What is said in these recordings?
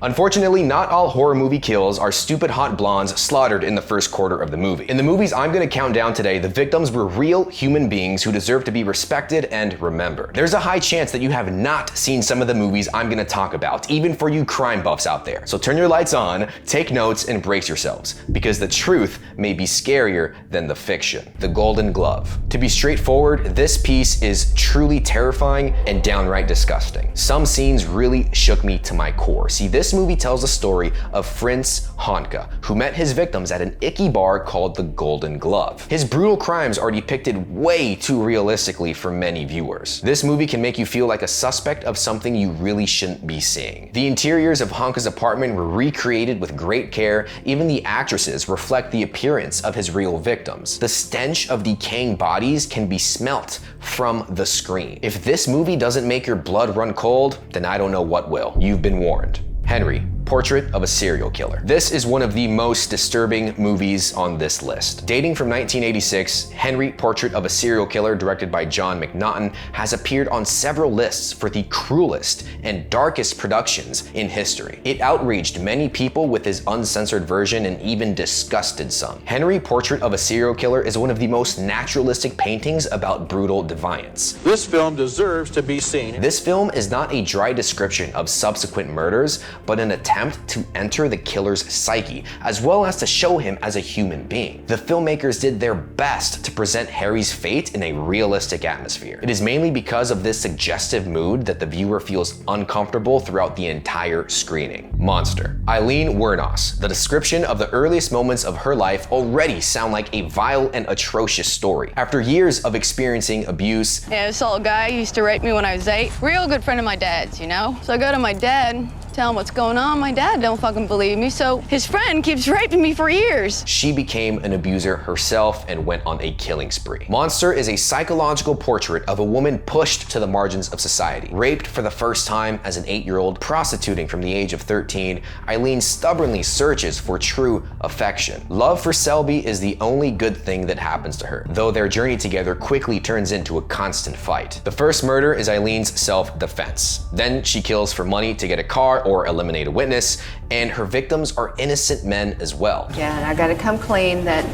Unfortunately, not all horror movie kills are stupid hot blondes slaughtered in the first quarter of the movie. In the movies I'm gonna count down today, the victims were real human beings who deserve to be respected and remembered. There's a high chance that you have not seen some of the movies I'm gonna talk about, even for you crime buffs out there. So turn your lights on, take notes, and brace yourselves, because the truth may be scarier than the fiction. The Golden Glove. To be straightforward, this piece is truly terrifying and downright disgusting. Some scenes really shook me to my core. See, this movie tells the story of Fritz Honka, who met his victims at an icky bar called the Golden Glove. His brutal crimes are depicted way too realistically for many viewers. This movie can make you feel like a suspect of something you really shouldn't be seeing. The interiors of Honka's apartment were recreated with great care. Even the actresses reflect the appearance of his real victims. The stench of decaying bodies can be smelt from the screen. If this movie doesn't make your blood run cold, then I don't know what will. You've been warned. Henry, Portrait of a Serial Killer. This is one of the most disturbing movies on this list. Dating from 1986, Henry, Portrait of a Serial Killer, directed by John McNaughton, has appeared on several lists for the cruelest and darkest productions in history. It outraged many people with his uncensored version and even disgusted some. Henry, Portrait of a Serial Killer is one of the most naturalistic paintings about brutal defiance. This film deserves to be seen. This film is not a dry description of subsequent murders, but an attempt to enter the killer's psyche, as well as to show him as a human being. The filmmakers did their best to present Harry's fate in a realistic atmosphere. It is mainly because of this suggestive mood that the viewer feels uncomfortable throughout the entire screening. Monster. Eileen Wuornos. The description of the earliest moments of her life already sound like a vile and atrocious story. After years of experiencing abuse, yeah, this old guy used to rape me when I was 8. Real good friend of my dad's, you know? So I go to my dad, tell him what's going on. My dad don't fucking believe me, so his friend keeps raping me for years. She became an abuser herself and went on a killing spree. Monster is a psychological portrait of a woman pushed to the margins of society. Raped for the first time as an 8-year-old, prostituting from the age of 13, Eileen stubbornly searches for true affection. Love for Selby is the only good thing that happens to her, though their journey together quickly turns into a constant fight. The first murder is Eileen's self-defense. Then she kills for money to get a car or eliminate a witness, and her victims are innocent men as well. Yeah, and I gotta come clean that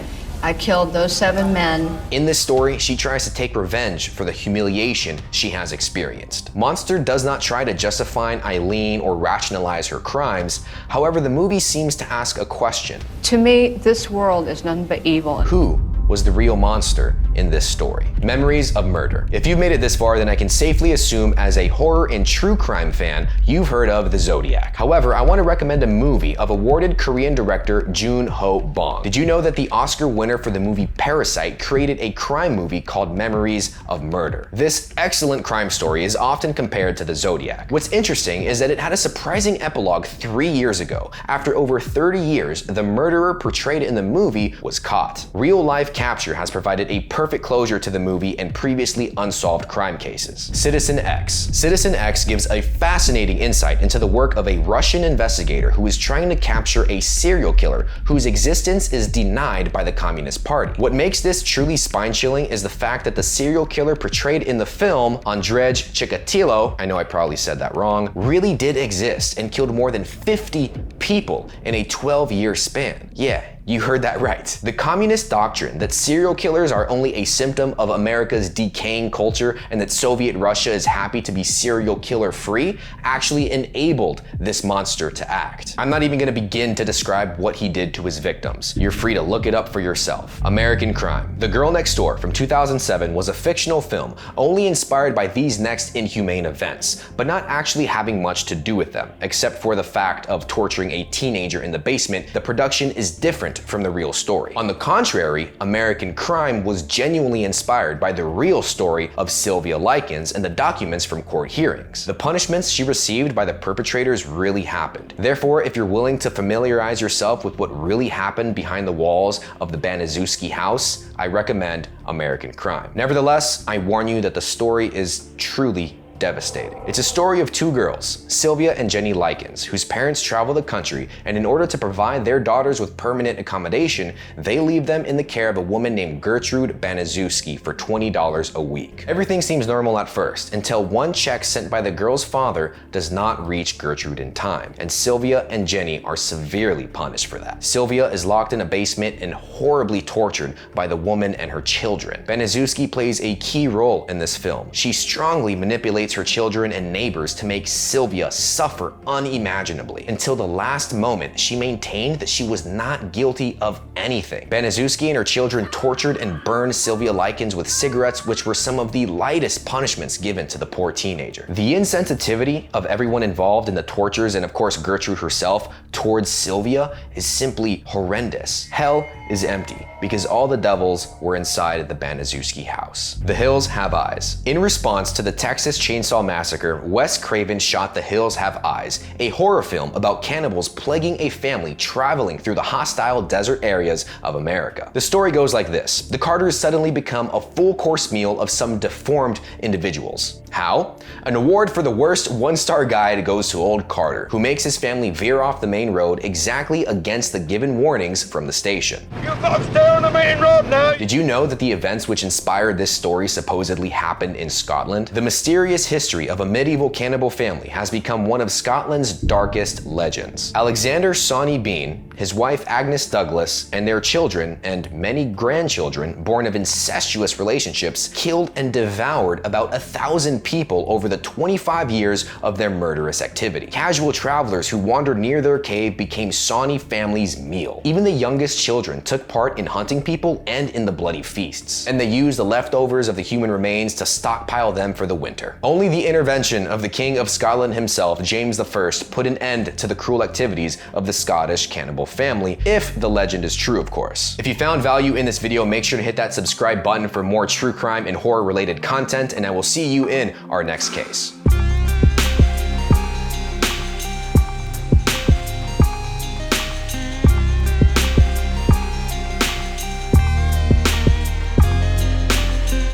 I killed those 7 men. In this story, she tries to take revenge for the humiliation she has experienced. Monster does not try to justify Eileen or rationalize her crimes. However, the movie seems to ask a question. To me, this world is nothing but evil. Who was the real monster in this story? Memories of Murder. If you've made it this far, then I can safely assume as a horror and true crime fan, you've heard of The Zodiac. However, I want to recommend a movie of awarded Korean director Joon-ho Bong. Did you know that the Oscar winner for the movie Parasite created a crime movie called Memories of Murder? This excellent crime story is often compared to The Zodiac. What's interesting is that it had a surprising epilogue 3 years ago. After over 30 years, the murderer portrayed in the movie was caught. Real life capture has provided a perfect closure to the movie and previously unsolved crime cases. Citizen X. Citizen X gives a fascinating insight into the work of a Russian investigator who is trying to capture a serial killer whose existence is denied by the Communist Party. What makes this truly spine-chilling is the fact that the serial killer portrayed in the film, Andrzej Chikatilo, I know I probably said that wrong, really did exist and killed more than 50 people in a 12-year span. Yeah, you heard that right. The communist doctrine that serial killers are only a symptom of America's decaying culture and that Soviet Russia is happy to be serial killer free actually enabled this monster to act. I'm not even gonna begin to describe what he did to his victims. You're free to look it up for yourself. American Crime. The Girl Next Door from 2007 was a fictional film only inspired by these next inhumane events, but not actually having much to do with them, except for the fact of torturing a teenager in the basement. The production is different from the real story. On the contrary, American Crime was genuinely inspired by the real story of Sylvia Likens and the documents from court hearings. The punishments she received by the perpetrators really happened. Therefore, if you're willing to familiarize yourself with what really happened behind the walls of the Baniszewski house, I recommend American Crime. Nevertheless, I warn you that the story is truly devastating. It's a story of two girls, Sylvia and Jenny Likens, whose parents travel the country, and in order to provide their daughters with permanent accommodation, they leave them in the care of a woman named Gertrude Baniszewski for $20 a week. Everything seems normal at first, until one check sent by the girl's father does not reach Gertrude in time, and Sylvia and Jenny are severely punished for that. Sylvia is locked in a basement and horribly tortured by the woman and her children. Baniszewski plays a key role in this film. She strongly manipulates her children and neighbors to make Sylvia suffer unimaginably. Until the last moment, she maintained that she was not guilty of anything. Baniszewski and her children tortured and burned Sylvia Likens with cigarettes, which were some of the lightest punishments given to the poor teenager. The insensitivity of everyone involved in the tortures, and of course Gertrude herself, towards Sylvia is simply horrendous. Hell is empty because all the devils were inside the Baniszewski house. The Hills Have Eyes. In response to the Texas Chainsaw Massacre, Wes Craven shot The Hills Have Eyes, a horror film about cannibals plaguing a family traveling through the hostile desert areas of America. The story goes like this. The Carters suddenly become a full-course meal of some deformed individuals. How? An award for the worst one-star guide goes to old Carter, who makes his family veer off the main road exactly against the given warnings from the station. You folks stay on the main road now. Did you know that the events which inspired this story supposedly happened in Scotland? The mysterious history of a medieval cannibal family has become one of Scotland's darkest legends. Alexander Sawney Bean, his wife Agnes Douglas, and their children and many grandchildren born of incestuous relationships killed and devoured about 1,000 people over the 25 years of their murderous activity. Casual travelers who wandered near their cave became Sawney family's meal. Even the youngest children took part in hunting people and in the bloody feasts, and they used the leftovers of the human remains to stockpile them for the winter. Only the intervention of the King of Scotland himself, James I, put an end to the cruel activities of the Scottish cannibal family, if the legend is true, of course. If you found value in this video, make sure to hit that subscribe button for more true crime and horror related content, and I will see you in our next case.